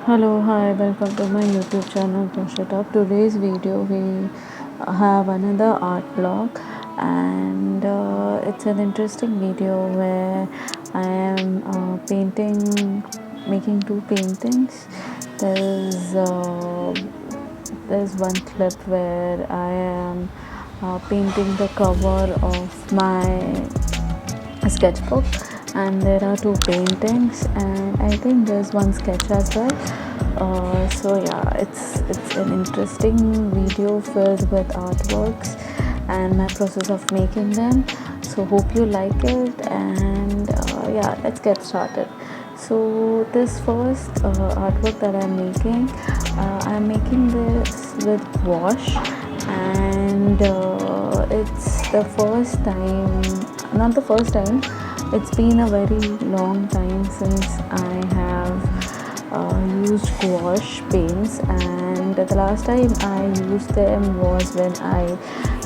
Hello, hi, welcome to my YouTube channel Crochet. Today's video we have another art blog, and it's an interesting video where I am painting, making two paintings. There's uh, there's one clip where I am painting the cover of my sketchbook, and there are two paintings, and I think there's one sketch as well. So yeah, it's an interesting video filled with artworks and my process of making them. So hope you like it, and yeah, let's get started. So this first artwork that I'm making this with wash, and it's the first time, not the first time, it's been a very long time since I have used gouache paints, and the last time I used them was when I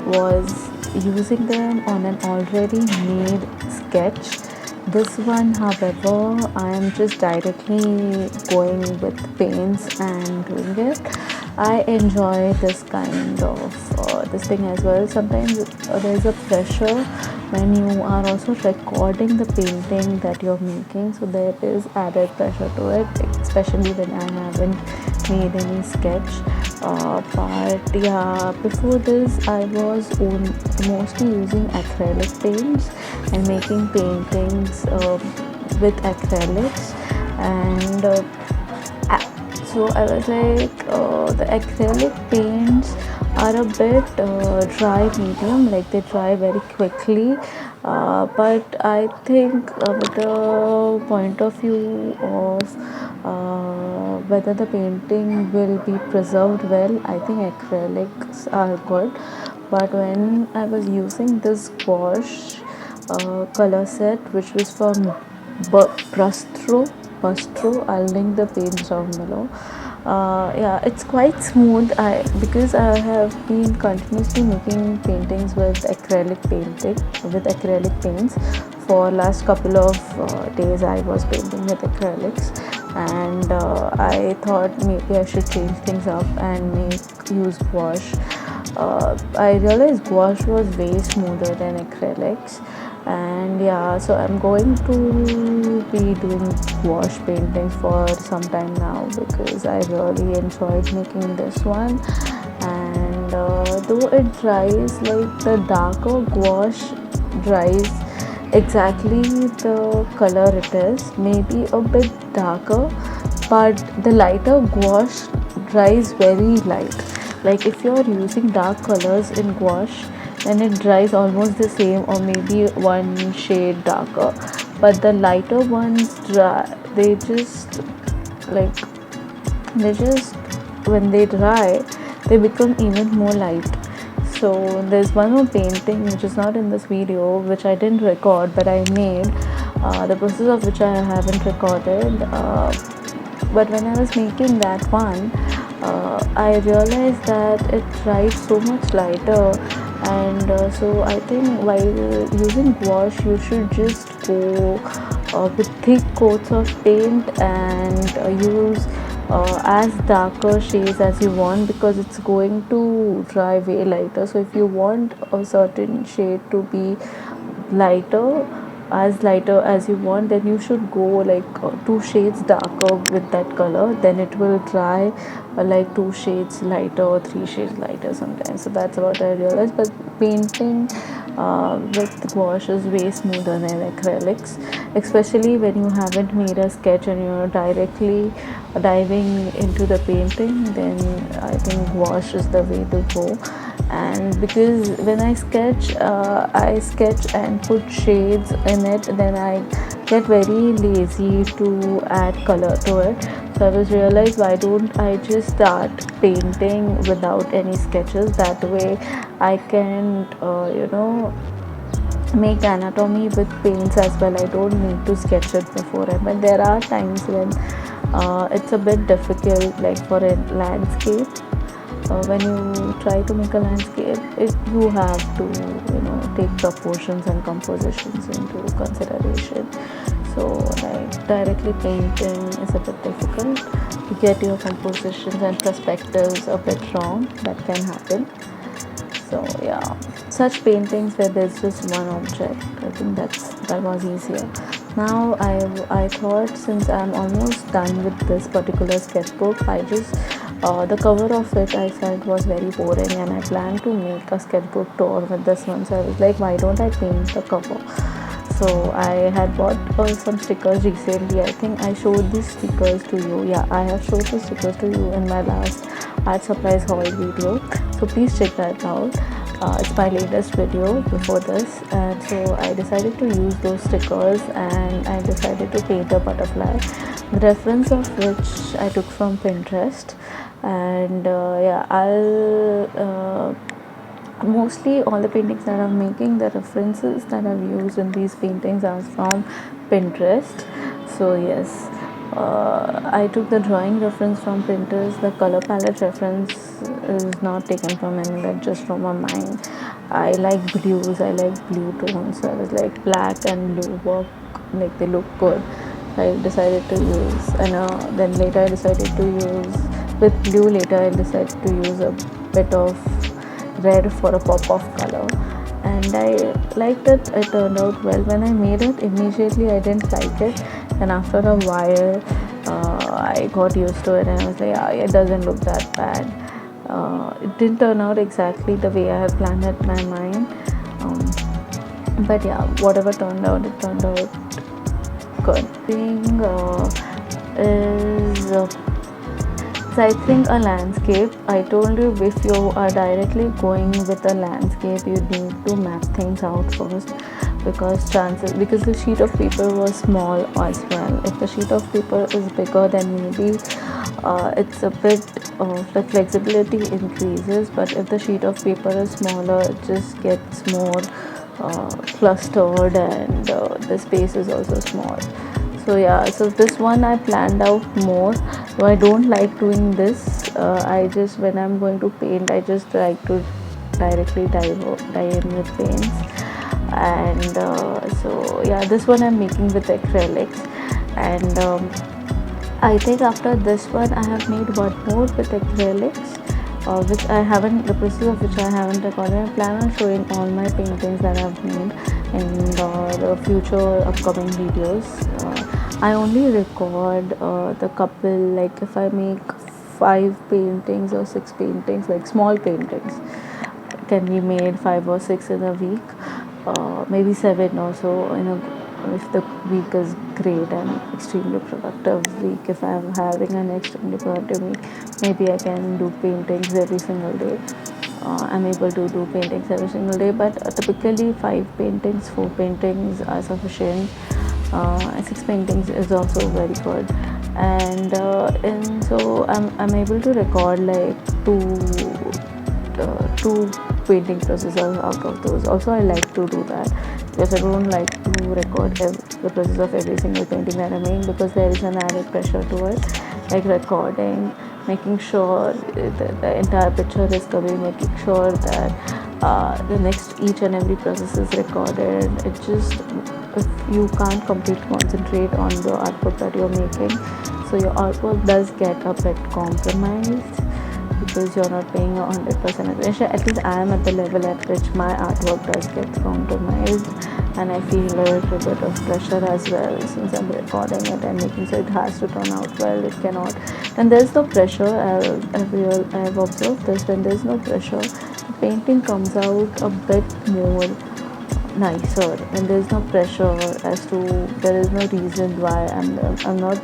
was using them on an already made sketch. This one, however, I am just directly going with paints and doing it. I enjoy this kind of this thing as well. Sometimes there's a pressure when you are also recording the painting that you're making, so there is added pressure to it, especially when I haven't made any sketch. But yeah, before this I was mostly using acrylic paints and making paintings with acrylics, and so I was like, the acrylic paints are a bit dry medium, like they dry very quickly. But I think, with the point of view of whether the painting will be preserved well, I think acrylics are good. But when I was using this gouache color set, which was from Bustro, I'll link the page down below. Yeah, it's quite smooth. Because I have been continuously making paintings with acrylic paints for last couple of days. I was painting with acrylics, and I thought maybe I should change things up and use gouache. I realized gouache was way smoother than acrylics, and yeah, so I'm going to be doing gouache paintings for some time now because I really enjoyed making this one. And though it dries, like the darker gouache dries exactly the color it is, maybe a bit darker, but the lighter gouache dries very light. Like if you're using dark colors in gouache, then it dries almost the same or maybe one shade darker. But the lighter ones dry, like they just when they dry, they become even more light. So there's one more painting which is not in this video, which I didn't record but I made, the process of which I haven't recorded. But when I was making that one, I realized that it dried so much lighter, and so I think while using gouache, you should just go with thick coats of paint and use as darker shades as you want, because it's going to dry way lighter. So if you want a certain shade to be lighter, as lighter as you want, then you should go like two shades darker with that color, then it will dry like two shades lighter or three shades lighter sometimes. So that's what I realized. But painting with gouache is way smoother than acrylics, especially when you haven't made a sketch and you're directly diving into the painting. Then I think gouache is the way to go. And because when I sketch and put shades in it, then I get very lazy to add color to it. So I was realized, why don't I just start painting without any sketches? That way I can make anatomy with paints as well. I don't need to sketch it beforehand. But there are times when it's a bit difficult, like for a landscape. When you try to make a landscape, you have to take proportions and compositions into consideration. so like directly painting is a bit difficult. You get your compositions and perspectives a bit wrong. That can happen. So yeah, such paintings where there's just one object, I think that was easier. Now I thought, since I'm almost done with this particular sketchbook, I just the cover of it I felt was very boring, and I planned to make a sketchbook tour with this one. So I was like, why don't I paint the cover? So I had bought some stickers recently. I think I showed these stickers to you. Yeah, I have showed the stickers to you in my last art supplies haul video. So please check that out. It's my latest video before this, and so I decided to use those stickers, and I decided to paint a butterfly, the reference of which I took from Pinterest. And yeah, mostly all the paintings that I'm making, the references that I've used in these paintings are from Pinterest. So yes, I took the drawing reference from Pinterest. The color palette reference is not taken from anywhere, just from my mind. I like blues, I like blue tones, so I was like black and blue work, like they look good. I decided to use, and then later I decided to use with blue. Later I decided to use a bit of red for a pop of color, and I liked it. It turned out well. When I made it, initially I didn't like it, and after a while I got used to it, and I was like, yeah, it doesn't look that bad. It didn't turn out exactly the way I had planned it in my mind, but yeah, whatever turned out, it turned out good. Thing is so I think a landscape, I told you, if you are directly going with a landscape, you need to map things out first, because the sheet of paper was small as well. If the sheet of paper is bigger, then maybe it's a bit the flexibility increases, but if the sheet of paper is smaller, it just gets more clustered, and the space is also small. So yeah, so this one I planned out more. So I don't like doing this. I just, when I'm going to paint, I just like to directly dive in with paints. And so yeah, this one I'm making with acrylics, and I think after this one I have made one more with acrylics, which I haven't, the process of which I haven't recorded. I plan on showing all my paintings that I've made in the future upcoming videos. I only record the couple, like if I make 5 paintings or 6 paintings, like small paintings, can be made 5 or 6 in a week, maybe 7 or so in a, if the week is great and extremely productive week. If I'm having an extremely productive week, maybe I can do paintings every single day. I'm able to do paintings every single day, but typically 5 paintings, 4 paintings are sufficient. 6 paintings is also very good, and so I'm able to record like two painting processes out of those. Also, I like to do that because I don't like to record the process of every single painting that I make, because there is an added pressure to it, like recording, making sure that the entire picture is coming, making sure that the next each and every process is recorded. It just, if you can't completely concentrate on the artwork that you're making, so your artwork does get a bit compromised, because you're not paying 100% attention. At least I am at the level at which my artwork does get compromised, and I feel a little bit of pressure as well, since I'm recording it and making sure it has to turn out well. It cannot, and there's no pressure. I've observed this. When there's no pressure, the painting comes out a bit more nicer. When there's no pressure, as to, there is no reason why I'm not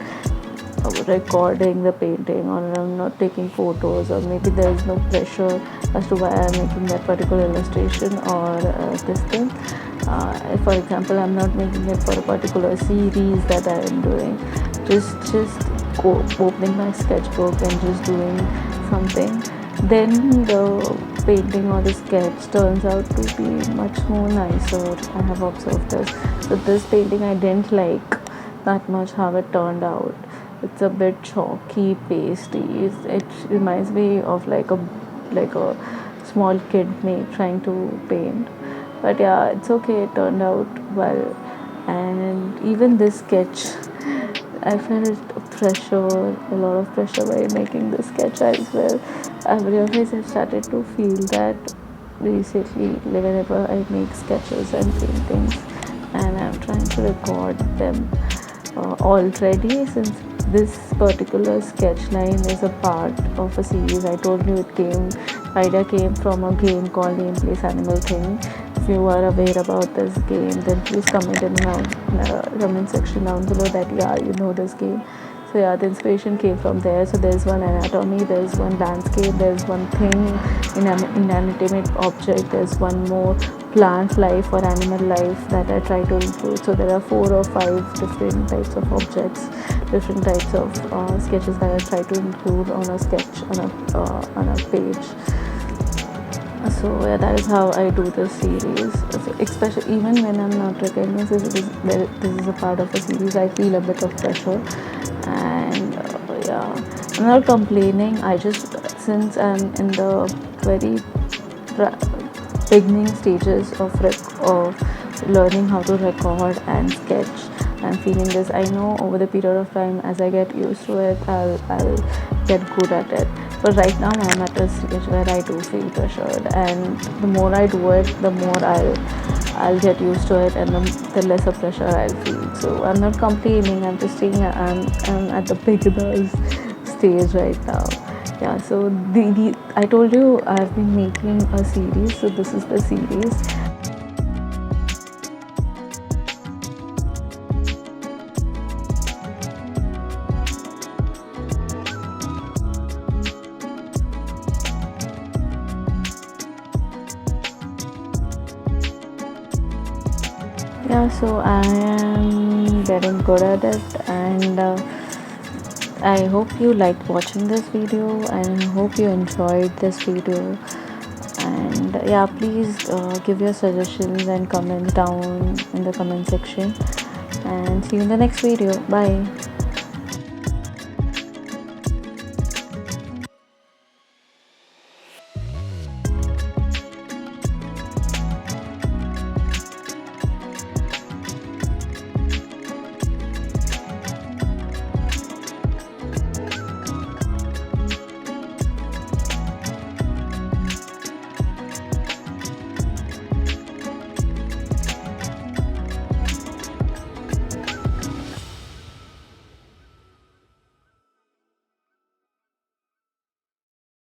recording the painting, or I'm not taking photos, or maybe there is no pressure as to why I'm making that particular illustration or this thing. For example, I'm not making it for a particular series that I am doing. Just opening my sketchbook and just doing something, then the painting or the sketch turns out to be much more nicer. I have observed this. So this painting I didn't like that much how it turned out. It's a bit chalky, pasty. It reminds me of like a small kid trying to paint. But yeah, it's okay. It turned out well, And even this sketch, I felt pressure, a lot of pressure by making this sketch as well. I've realized I've started to feel that recently whenever I make sketches and paintings, and I'm trying to record them already, since this particular sketch line is a part of a series. I told you idea came from a game called Name Place Animal Thing. If you are aware about this game, then please comment in the comment section down below that you know this game. So the inspiration came from there. So there's one anatomy, there's one landscape, there's one thing, inanimate object, there's one more plant life or animal life that I try to include. So there are 4 or 5 different types of objects, different types of sketches that I try to include on a sketch on a page. So that is how I do this series. So especially even when I'm not recording this is a part of a series, I feel a bit of pressure. And I'm not complaining. I just, since I'm in the very beginning stages of learning how to record and sketch, I'm feeling this. I know over the period of time, as I get used to it, I'll get good at it. But right now I'm at a stage where I do feel pressured, and the more I do it, the more I'll get used to it, and the lesser pressure I'll feel. So I'm not complaining. I'm just saying I'm at the beginner's stage right now. So I told you I've been making a series. So this is the series. So I am getting good at it, and I hope you liked watching this video, and I hope you enjoyed this video. And please give your suggestions and comments down in the comment section, and see you in the next video. Bye.